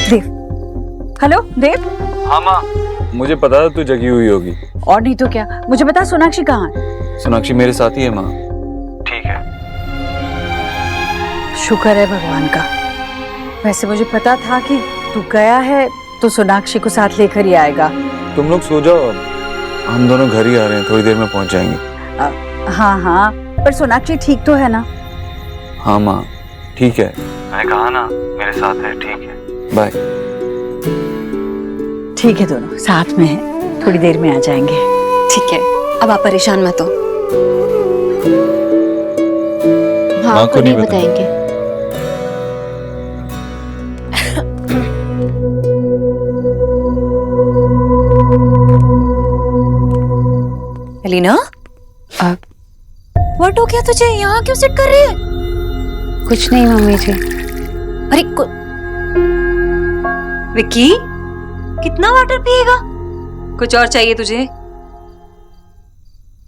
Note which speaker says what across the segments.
Speaker 1: देव, hello देव।
Speaker 2: हाँ माँ, मुझे पता था तू जगी हुई होगी।
Speaker 1: और नहीं तो क्या। मुझे बता सोनाक्षी कहाँ है?
Speaker 2: सोनाक्षी मेरे साथ ही है माँ। ठीक है।
Speaker 1: शुक्र है भगवान का। वैसे मुझे पता था कि तू गया है तो सोनाक्षी को साथ लेकर ही आएगा।
Speaker 2: तुम लोग सो जाओ, हम दोनों घर ही आ रहे हैं, थोड़ी देर में पहुंच जाएंगे।
Speaker 1: हाँ हाँ, पर सोनाक्षी ठीक तो है ना?
Speaker 2: हाँ माँ ठीक है, मैंने कहा ना मेरे साथ है। ठीक है, बाय।
Speaker 1: ठीक है, दोनों साथ में हैं, थोड़ी देर में आ जाएंगे।
Speaker 3: ठीक है, अब आप परेशान मत हो। हाँ,
Speaker 2: माँ को नहीं
Speaker 3: बताएंगे। एलिना, व्हाट हो गया तुझे? यहाँ क्यों सिट कर रही है?
Speaker 4: कुछ नहीं मम्मी जी।
Speaker 3: अरे विक्की, कितना वाटर पिएगा? कुछ और चाहिए तुझे?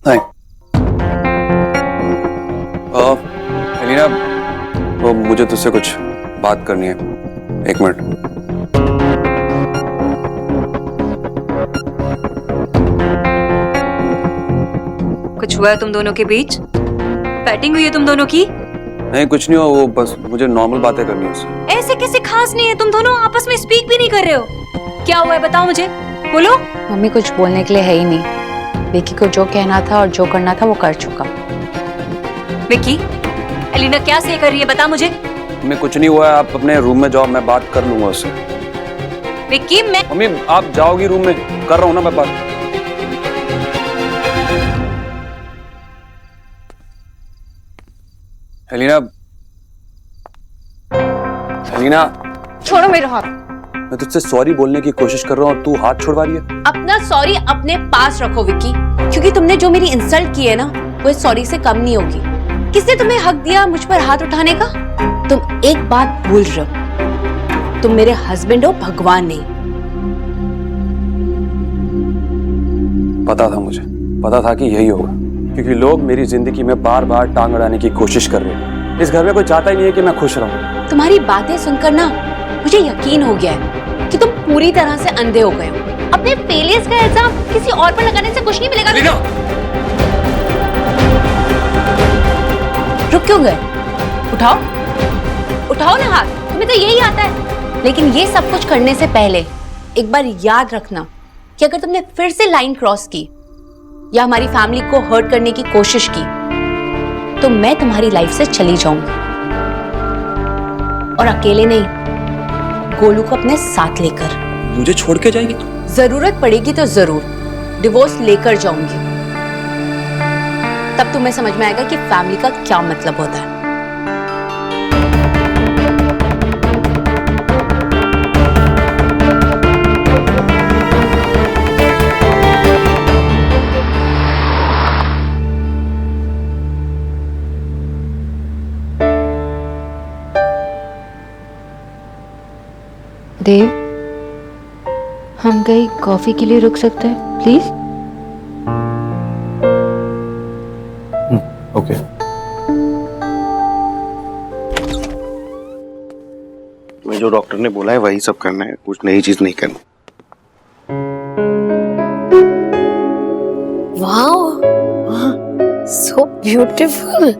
Speaker 5: नहीं। एलिना, वो मुझे तुझसे कुछ बात करनी है। एक मिनट।
Speaker 3: कुछ हुआ है तुम दोनों के बीच? बैटिंग हुई है तुम दोनों की?
Speaker 5: नहीं कुछ नहीं हुआ, वो बस मुझे नॉर्मल बातें करनी है उससे।
Speaker 3: ऐसे कैसे खास नहीं है? तुम दोनों आपस में स्पीक भी नहीं कर रहे हो। क्या हुआ है बताओ मुझे, बोलो।
Speaker 4: मम्मी कुछ बोलने के लिए है ही नहीं। विक्की को जो कहना था और जो करना था वो कर चुका।
Speaker 3: विक्की, एलिना क्या से कर रही है बता मुझे।
Speaker 5: मैं कुछ नहीं हुआ है, आप अपने रूम में जाओ, मैं बात कर लूंगा उससे।
Speaker 3: विक्की, मैं
Speaker 5: मम्मी आप जाओगी रूम में, कर रहा हूँ ना मैं बात। एलिना, एलिना,
Speaker 3: छोड़ो मेरा हाथ।
Speaker 5: मैं तुझसे सॉरी बोलने की कोशिश कर रहा हूँ, तू हाथ छुड़वा रही है।
Speaker 3: अपना सॉरी अपने पास रखो विक्की, क्योंकि तुमने जो मेरी इंसल्ट की है ना, वो सॉरी से कम नहीं होगी। किसने तुम्हें हक दिया मुझ पर हाथ उठाने का? तुम एक बात भूल रहे हो, तुम मेरे हस्बैंड हो, भगवान नहीं।
Speaker 5: पता था, मुझे पता था कि यही होगा, क्योंकि लोग मेरी जिंदगी में बार बार टांग अड़ाने की कोशिश कर रहे हैं। इस घर में कोई चाहता ही नहीं है कि मैं खुश रहूं।
Speaker 3: तुम्हारी बातें सुनकर ना मुझे यकीन हो गया है कि तुम पूरी तरह से अंधे हो गए हो। अपने फेलियर्स का इल्जाम किसी और पर लगाने से कुछ नहीं मिलेगा। रुक क्यों गए? उठाओ, उठाओ ना हाथ, तुम्हें तो यही आता है। लेकिन ये सब कुछ करने से पहले एक बार याद रखना कि अगर तुमने फिर से लाइन क्रॉस की या हमारी फैमिली को हर्ट करने की कोशिश की तो मैं तुम्हारी लाइफ से चली जाऊंगी। और अकेले नहीं, गोलू को अपने साथ लेकर।
Speaker 5: मुझे छोड़ के जाएगी तू?
Speaker 3: जरूरत पड़ेगी तो जरूर डिवोर्स लेकर जाऊंगी। तब तुम्हें समझ में आएगा कि फैमिली का क्या मतलब होता है।
Speaker 4: देव, हम कहीं कॉफी के लिए रुक सकते हैं प्लीज?
Speaker 5: ओके।
Speaker 6: मैं जो डॉक्टर ने बोला है वही सब करना है, कुछ नई चीज नहीं करनी।
Speaker 3: Wow, so beautiful.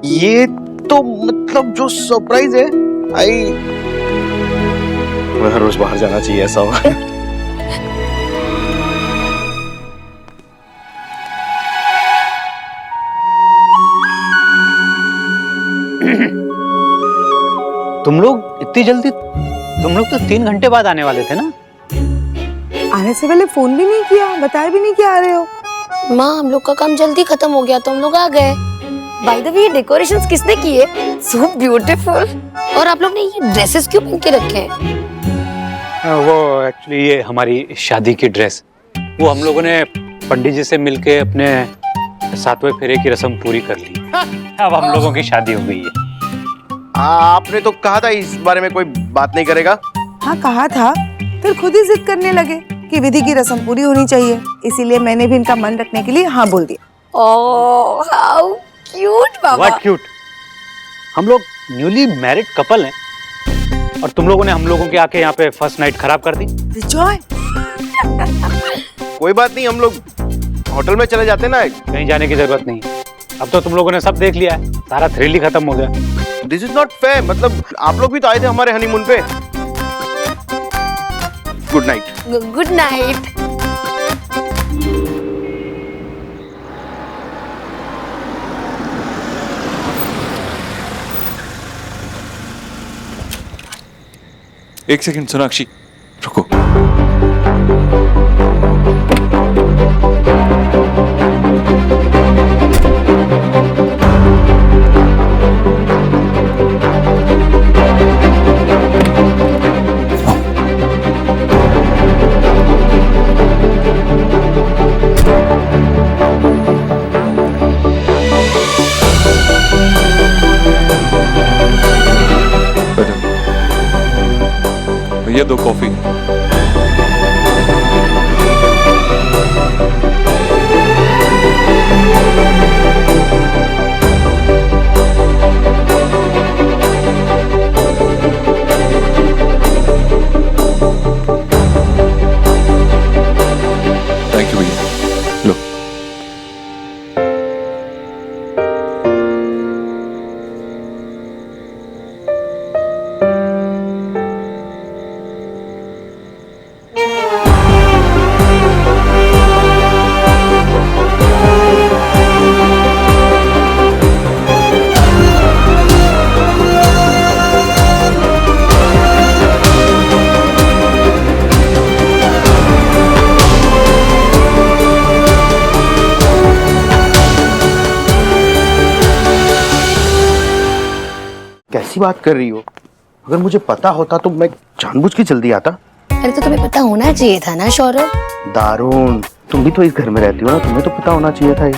Speaker 6: ये तो मतलब जो सरप्राइज है, मैं हर रोज बाहर जाना चाहिए ऐसा हुआ।
Speaker 7: तुम लोग इतनी जल्दी? तुम लोग तो 3 घंटे बाद आने वाले थे ना?
Speaker 8: आने से पहले फोन भी नहीं किया, बताया भी नहीं कि आ रहे हो।
Speaker 9: माँ हम लोग का काम जल्दी खत्म हो गया तो हम लोग आ गए। बाय द वे, ये डेकोरेशंस किसने किए? So beautiful. और आप लोग ने ये ड्रेसेस क्यों पहन के रखे हैं?
Speaker 7: वो एक्चुअली ये हमारी शादी की ड्रेस, वो हम लोगों ने पंडित जी से मिलके अपने 7वें फेरे की रस्म पूरी कर ली। अब हम लोगों की शादी हो गई है।
Speaker 6: आपने तो कहा था इस बारे में कोई बात नहीं करेगा।
Speaker 8: हाँ कहा था, फिर खुद ही जिद करने लगे कि विधि की रस्म पूरी होनी चाहिए, इसीलिए मैंने भी इनका मन रखने के लिए हाँ बोल दिया।
Speaker 9: Oh how cute Baba.
Speaker 7: What cute? हम लोग न्यूली मैरिड कपल हैं। और तुम लोगों ने हम लोगों के आके यहाँ पे फर्स्ट नाइट खराब कर दी।
Speaker 8: विजय,
Speaker 6: कोई बात नहीं, हम लोग होटल में चले जाते ना।
Speaker 7: कहीं जाने की जरूरत नहीं, अब तो तुम लोगों ने सब देख लिया है, सारा थ्रिल ही खत्म हो गया।
Speaker 6: दिस इज नॉट फेयर, मतलब आप लोग भी तो आए थे हमारे हनीमून पे। Good night.
Speaker 9: Good night.
Speaker 2: एक सेकंड सोनाक्षी, रुको। ये दो कॉफी। थैंक यू भैया, लो।
Speaker 6: कैसी बात कर रही हो? अगर मुझे पता होता तो मैं जानबूझ के जल्दी आता।
Speaker 9: अरे तो तुम्हें पता होना चाहिए था ना सौरभ।
Speaker 6: दारुण, तुम भी तो इस घर में रहती हो ना, तुम्हें तो पता होना चाहिए था ये।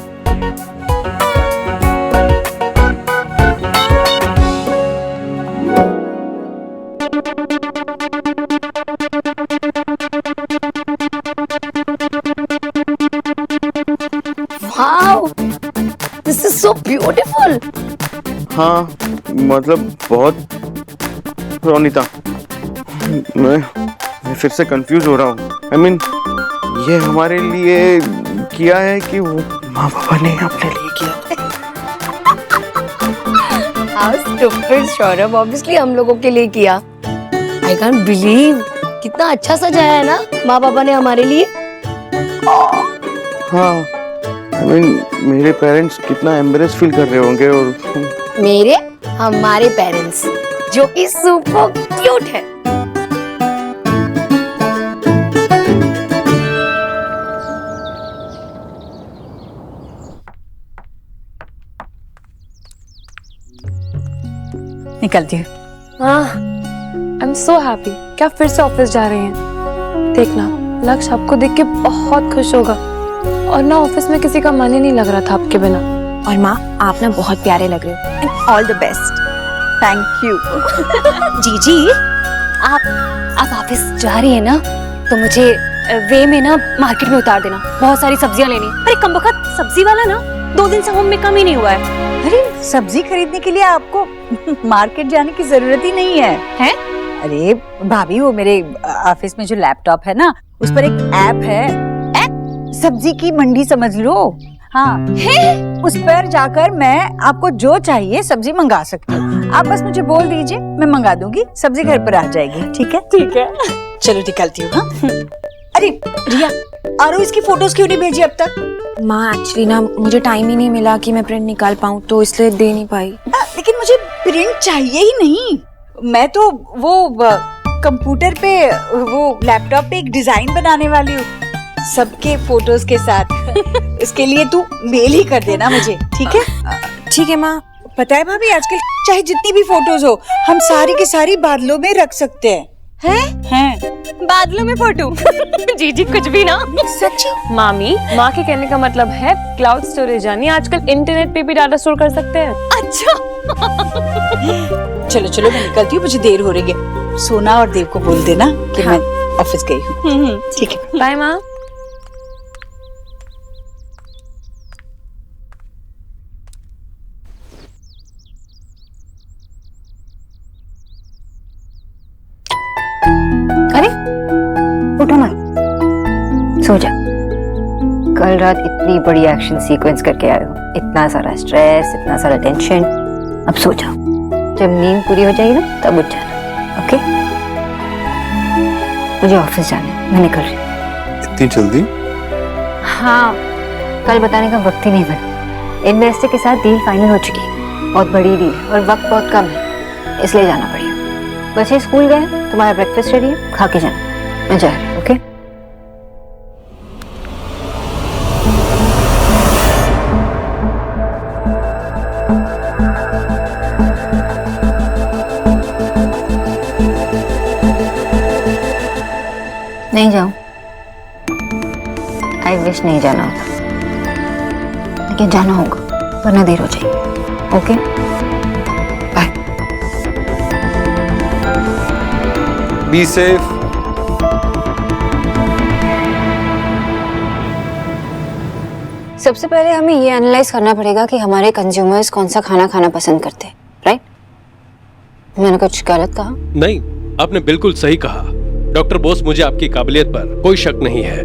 Speaker 9: Wow, this is so beautiful.
Speaker 6: हाँ मतलब बहुत। रोनिता, मैं फिर से कंफ्यूज हो रहा हूँ। I mean, ये हमारे लिए किया है कि वो माँ पापा ने अपने लिए किया?
Speaker 9: How stupid सौरभ, ऑब्वियसली हम लोगों के लिए किया। I can't believe, कितना अच्छा सजाया है ना माँ पापा ने हमारे लिए।
Speaker 6: हाँ, I mean, मेरे पेरेंट्स कितना एम्बेरेस फील कर रहे होंगे। और
Speaker 9: मेरे हमारे पेरेंट्स जो कि सुपर क्यूट है।
Speaker 1: निकलती हूँ।
Speaker 10: हाँ, आई एम सो हैप्पी। क्या फिर से ऑफिस जा रही हैं? देखना, लक्ष्य आपको देख के बहुत खुश होगा। और ना ऑफिस में किसी का मन ही नहीं लग रहा था आपके बिना।
Speaker 4: और माँ, आप ना बहुत प्यारे लग रहे हो। And all the best.
Speaker 1: Thank you.
Speaker 4: जीजी, आप ऑफिस जा रही है ना, तो मुझे वे में ना मार्केट में उतार देना, बहुत सारी सब्जियां लेनी। अरे कमबख्त सब्जी वाला ना 2 दिन से होम में कम ही नहीं हुआ है।
Speaker 1: अरे सब्जी खरीदने के लिए आपको मार्केट जाने की जरूरत ही नहीं है।
Speaker 4: हैं?
Speaker 1: अरे भाभी, वो मेरे ऑफिस में जो लैपटॉप है ना, उस पर एक ऐप है। सब्जी की मंडी समझ लो। हाँ, उस पर जाकर मैं आपको जो चाहिए सब्जी मंगा सकती हूँ। आप बस मुझे बोल दीजिए, मैं मंगा दूंगी, सब्जी घर पर आ जाएगी। ठीक है?
Speaker 10: ठीक है।
Speaker 1: चलो निकलती हूँ। हाँ? अरे रिया, आरो इसकी फोटोज क्यों नहीं भेजी अब तक?
Speaker 10: माँ, एक्चुअली ना मुझे टाइम ही नहीं मिला कि मैं प्रिंट निकाल पाऊँ, तो इसलिए दे नहीं पाई।
Speaker 1: लेकिन मुझे प्रिंट चाहिए ही नहीं। मैं तो वो कंप्यूटर पे, वो लैपटॉप पे एक डिजाइन बनाने वाली हूँ सबके फोटोज के साथ। इसके लिए तू मेल ही कर देना मुझे, ठीक है?
Speaker 10: ठीक है माँ।
Speaker 1: पता है भाभी, आजकल चाहे जितनी भी फोटोज हो, हम सारी की सारी बादलों में रख सकते हैं। हैं?
Speaker 10: बादलों में फोटो। जीजी कुछ भी ना।
Speaker 1: सच्ची?
Speaker 10: मामी, माँ के कहने का मतलब है क्लाउड स्टोरेज, यानी आजकल इंटरनेट पे भी डाटा स्टोर कर सकते हैं।
Speaker 1: अच्छा। चलो चलो, मैं निकलती हूँ, मुझे देर हो रही है। सोना और देव को बोल देना कि मैं ऑफिस गई हूँ। ठीक है,
Speaker 10: बाय माँ।
Speaker 1: उठो मत, सो जा। कल रात इतनी बड़ी एक्शन सीक्वेंस करके आए हो, इतना सारा स्ट्रेस, इतना सारा टेंशन, अब सो जाओ। जब नींद पूरी हो जाएगी ना तब उठ जाना, ओके? मुझे ऑफिस जाना है, मैं निकल रही हूँ।
Speaker 2: इतनी जल्दी?
Speaker 1: हाँ, कल बताने का वक्त ही नहीं बना। इन्वेस्टर के साथ डील फाइनल हो चुकी है, बहुत बड़ी डील है और वक्त बहुत कम है, इसलिए जाना पड़ेगा। बच्चे स्कूल गए, तुम्हारा ब्रेकफास्ट रेडी है, खा के जाना। मैं जा रही हूँ, ओके? नहीं जाऊं? आई विश नहीं जाना होता, लेकिन जाना होगा वरना देर हो जाएगी, ओके? बाय।
Speaker 2: Be safe.
Speaker 4: सबसे पहले हमें ये एनालाइज करना पड़ेगा कि हमारे कंज्यूमर्स कौन सा खाना खाना पसंद करते हैं, राइट? मैंने कुछ गलत कहा?
Speaker 11: नहीं, आपने बिल्कुल सही कहा। डॉक्टर बोस, मुझे आपकी काबिलियत पर कोई शक नहीं है,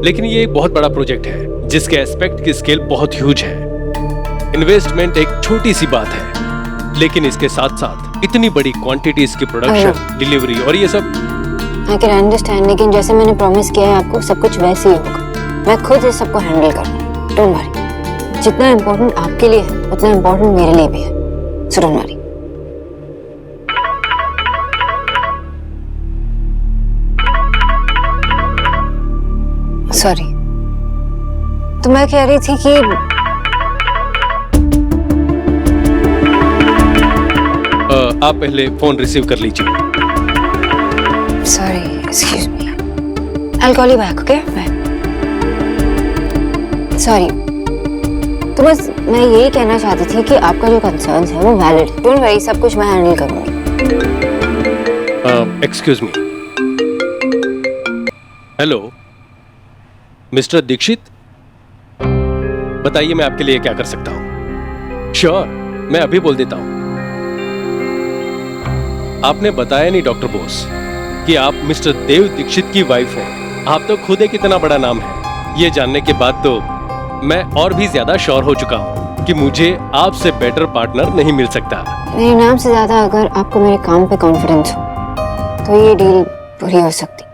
Speaker 11: लेकिन ये एक बहुत बड़ा प्रोजेक्ट है जिसके एस्पेक्ट की स्केल बहुत ह्यूज है। इन्वेस्टमेंट एक छोटी सी बात है, लेकिन इसके साथ साथ इतनी बड़ी क्वांटिटीज की प्रोडक्शन, डिलीवरी और ये सब।
Speaker 4: आई कैन अंडरस्टैंड, लेकिन जैसे मैंने प्रॉमिस किया है आपको, सब कुछ वैसे ही होगा। मैं खुद इस सबको हैंडल करूंगी, डोंट वरी। जितना इम्पोर्टेंट आपके लिए है उतना इम्पोर्टेंट मेरे लिए भी है, सो डोंट वरी। सॉरी, तो मैं कह रही थी कि
Speaker 11: आप पहले फोन रिसीव कर लीजिए।
Speaker 4: Sorry, excuse me, I will call you back, okay? Bye. Sorry, तो बस मैं यही कहना चाहती थी कि आपका जो कंसर्न्स है वो वैलिड है, डोंट वरी, सब कुछ मैं हैंडल करूंगी।
Speaker 11: Excuse me, hello mister Dikshit, बताइए मैं आपके लिए क्या कर सकता हूं? श्योर, मैं अभी बोल देता हूं। आपने बताया नहीं डॉक्टर बोस कि आप मिस्टर देव दीक्षित की वाइफ हैं। आप तो खुद एक इतना बड़ा नाम है। ये जानने के बाद तो मैं और भी ज्यादा श्योर हो चुका हूं कि मुझे आपसे बेटर पार्टनर नहीं मिल सकता।
Speaker 4: मेरे नाम से ज्यादा अगर आपको मेरे काम पे कॉन्फिडेंस हो तो ये डील पूरी हो सकती।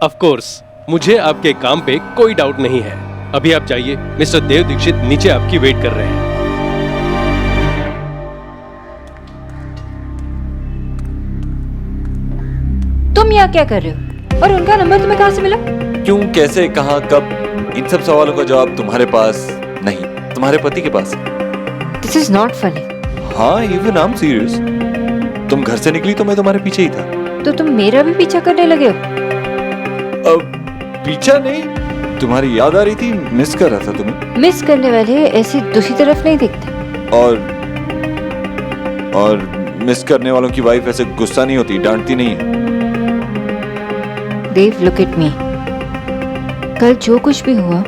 Speaker 11: ऑफ कोर्स, मुझे आपके काम पे कोई डाउट नहीं है। अभी आप जाइए, मिस्टर देव दीक्षित नीचे आपकी वेट कर रहे हैं।
Speaker 1: तुम यहाँ क्या कर रहे हो? और उनका नंबर तुम्हें कहाँ से मिला?
Speaker 2: क्यों, कैसे, कहाँ, कब, इन सब सवालों का जवाब तुम्हारे पास नहीं, तुम्हारे पति के पास।
Speaker 1: This is not funny.
Speaker 2: हाँ, इवन आई एम सीरियस। तुम घर से निकली तो मैं तुम्हारे पीछे ही था।
Speaker 1: तो तुम मेरा भी पीछा करने लगे हो?
Speaker 2: अब पीछा नहीं, तुम्हारी याद आ रही थी, मिस कर रहा था तुम्हें।
Speaker 1: मिस करने वाले ऐसी दूसरी तरफ नहीं दिखते।
Speaker 2: और मिस करने वालों की वाइफ ऐसे गुस्सा नहीं होती, डांटती नहीं है।
Speaker 1: देव, लुक एट मी। कल जो कुछ भी हुआ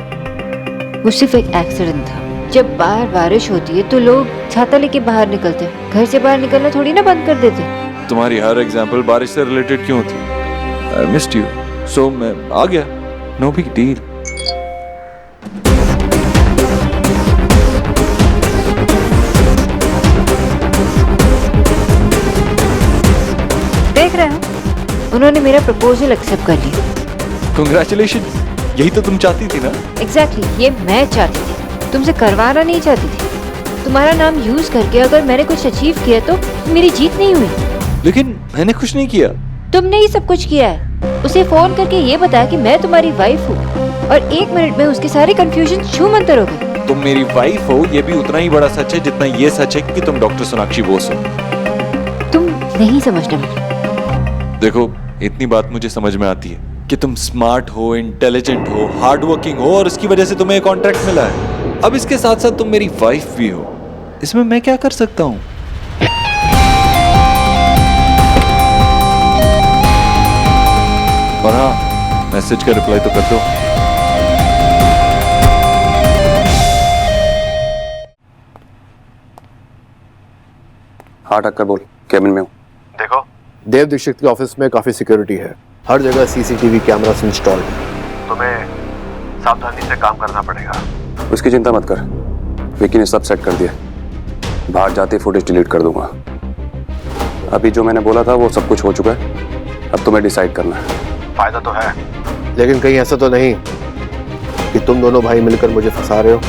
Speaker 1: वो सिर्फ एक एक्सीडेंट था। जब बाहर बारिश होती है तो लोग छाता लेके बाहर निकलते हैं, घर से बाहर निकलना थोड़ी ना बंद कर देते।
Speaker 2: तुम्हारी हर एग्जाम्पल बारिश से रिलेटेड क्यों होती? आई मिस्ड यू, सो मैं आ गया, नो बिग डील।
Speaker 1: देख रहे हो, उन्होंने मेरा प्रपोजल एक्सेप्ट कर लिया।
Speaker 2: Congratulations, यही तो तुम चाहती थी ना?
Speaker 1: एग्जैक्टली, ये मैं चाहती थी, तुमसे करवाना नहीं चाहती थी। तुम्हारा नाम यूज करके अगर मैंने कुछ अचीव किया तो मेरी जीत नहीं हुई।
Speaker 2: लेकिन मैंने कुछ नहीं किया।
Speaker 1: तुमने ही सब कुछ किया है। उसे फोन करके ये बताया कि मैं तुम्हारी वाइफ हूँ और 1 मिनट में उसके सारे कंफ्यूजन छू मंतर हो गए।
Speaker 2: तुम मेरी वाइफ हो, ये भी उतना ही बड़ा सच है जितना ये सच है कि तुम डॉक्टर सोनाक्षी बोस हो।
Speaker 1: तुम नहीं समझना मुझे।
Speaker 2: देखो, इतनी बात मुझे समझ में आती है कि तुम स्मार्ट हो, इंटेलिजेंट हो, हार्ड वर्किंग हो और उसकी वजह से तुम्हें एक कॉन्ट्रैक्ट मिला है। अब इसके साथ साथ तुम मेरी वाइफ भी हो, इसमें मैं क्या कर सकता हूँ? और हाँ, मैसेज का रिप्लाई तो कर दो।
Speaker 5: हाँ टक्कर बोल, केबिन में हूँ।
Speaker 12: देखो, देव दीक्षित के ऑफिस में काफी सिक्योरिटी है, हर जगह सीसीटीवी कैमरास इंस्टॉल्ड है। तुम्हें सावधानी से काम करना पड़ेगा।
Speaker 5: उसकी चिंता मत कर, विकी ने सब सेट कर दिया। बाहर जाते फुटेज डिलीट कर दूंगा। अभी जो मैंने बोला था वो सब कुछ हो चुका है। अब तुम्हें डिसाइड करना है।
Speaker 12: फायदा तो है, लेकिन कहीं ऐसा तो नहीं कि तुम दोनों भाई मिलकर मुझे फंसा रहे हो।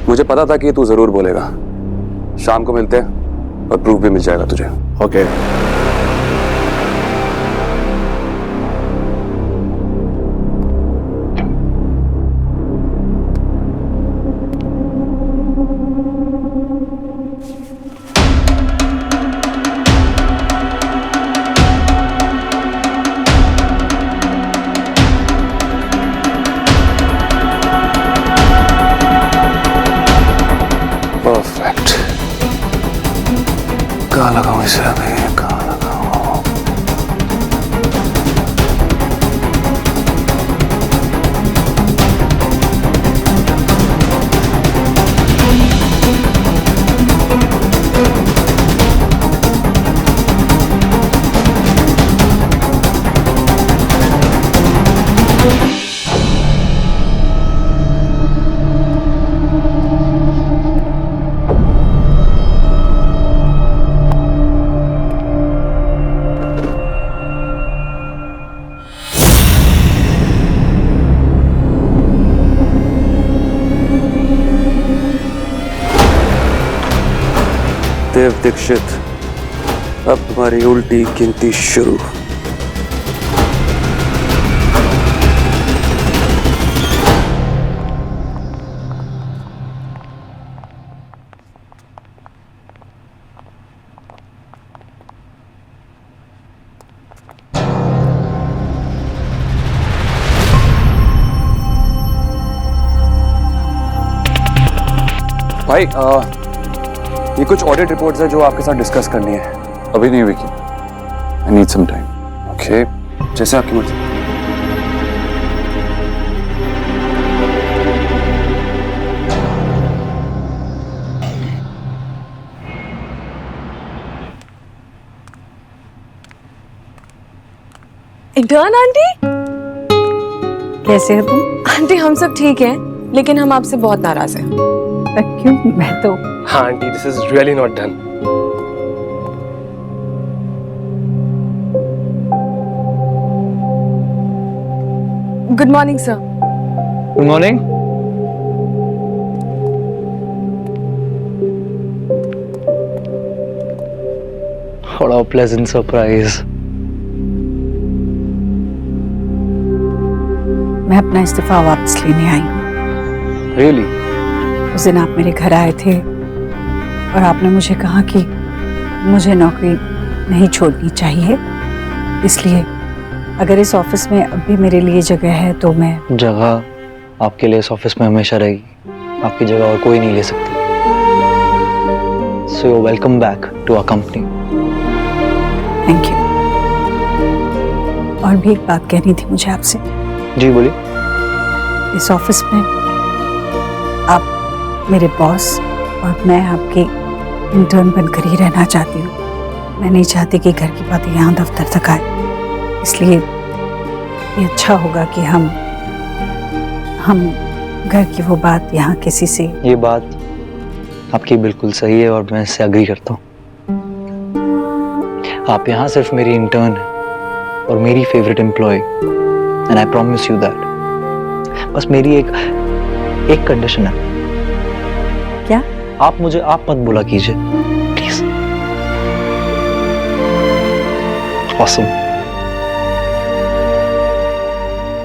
Speaker 5: मुझे पता था कि तू जरूर बोलेगा। शाम को मिलते हैं और प्रूफ भी मिल जाएगा तुझे।
Speaker 12: ओके।
Speaker 5: परफेक्ट। कहाँ लगाऊं इसे अभी, कहाँ लगाऊं? देव दीक्षित, अब तुम्हारी उल्टी गिनती शुरू। भाई ये कुछ ऑडिट रिपोर्ट्स है जो आपके साथ डिस्कस करनी है।
Speaker 2: अभी नहीं Vicky, I need some time.
Speaker 5: Okay, जैसे आपकी मर्जी।
Speaker 10: इंटर्न आंटी,
Speaker 1: कैसे हो तुम?
Speaker 10: आंटी हम सब ठीक हैं, लेकिन हम आपसे बहुत नाराज हैं।
Speaker 1: क्यों? मैं तो
Speaker 11: हाँ aunty, this is really not done.
Speaker 10: Good morning sir.
Speaker 11: Good morning. What a pleasant surprise.
Speaker 1: मैं अपना इस्तीफा वापस लेने आई हूँ।
Speaker 11: Really?
Speaker 1: उस दिन आप मेरे घर आए थे और आपने मुझे कहा कि मुझे नौकरी नहीं छोड़नी चाहिए, इसलिए अगर इस ऑफिस में अब भी मेरे लिए जगह है तो मैं।
Speaker 13: जगह आपके लिए इस ऑफिस में हमेशा रहेगी। आपकी जगह और कोई नहीं ले सकती। So you welcome back to our company.
Speaker 1: Thank you. और भी एक बात कहनी थी मुझे आपसे।
Speaker 13: जी बोलिए।
Speaker 1: इस ऑफिस में आप मेरे बॉस और मैं आपके इंटर्न बनकर ही रहना चाहती हूँ। मैं नहीं चाहती कि घर की बातें यहाँ दफ्तर तक आए, इसलिए ये अच्छा होगा कि हम घर की वो बात यहाँ किसी से।
Speaker 13: ये बात आपकी बिल्कुल सही है और मैं इससे एग्री करता हूँ। आप यहाँ सिर्फ मेरी इंटर्न हैं और मेरी favourite employee, and I promise you that. बस मेरी एक कंडीशन है।
Speaker 1: क्या?
Speaker 13: आप मत बोला कीजिए प्लीज। ऑसम।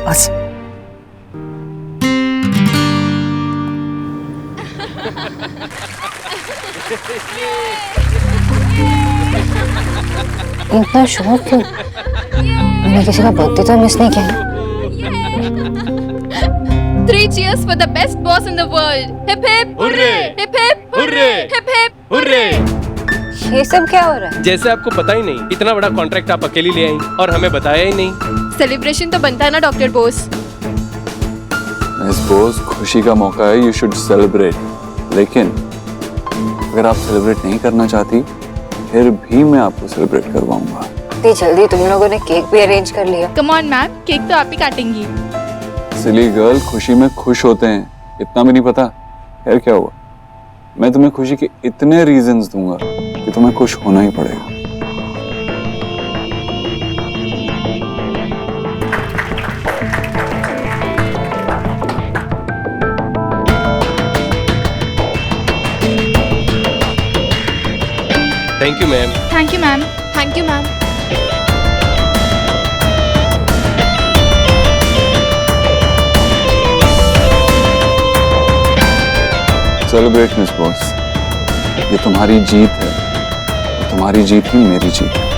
Speaker 1: ऑसम।
Speaker 9: इतना शौक क्यों? मैंने किसी का बर्थडे तो मिस नहीं किया।
Speaker 10: 3 cheers for the best boss in the world. Hip hip hooray! Hip hip hooray! Hip hip hooray!
Speaker 9: ये सब क्या हो रहा है?
Speaker 11: जैसे आपको पता ही नहीं, इतना बड़ा कॉन्ट्रैक्ट आप अकेली ले आई और हमें बताया ही नहीं।
Speaker 10: सेलिब्रेशन तो बनता है ना डॉक्टर बोस।
Speaker 2: मिस बोस, खुशी का मौका है, यू शुड सेलिब्रेट। लेकिन अगर आप सेलिब्रेट नहीं करना चाहती, फिर भी मैं आपको सेलिब्रेट करवाऊंगा।
Speaker 4: इतनी जल्दी तुम लोगों ने केक भी अरेंज कर लिया।
Speaker 10: कम ऑन मैम, केक तो आप ही काटेंगी।
Speaker 5: सिली गर्ल, खुशी में खुश होते हैं, इतना भी नहीं पता? यार क्या हुआ, मैं तुम्हें खुशी के इतने रीजंस दूंगा कि तुम्हें खुश होना ही पड़ेगा।
Speaker 11: Thank you ma'am.
Speaker 10: Thank you ma'am. Thank you ma'am.
Speaker 5: Celebrate miss boss, ये तुम्हारी जीत है, तुम्हारी जीत ही मेरी जीत है।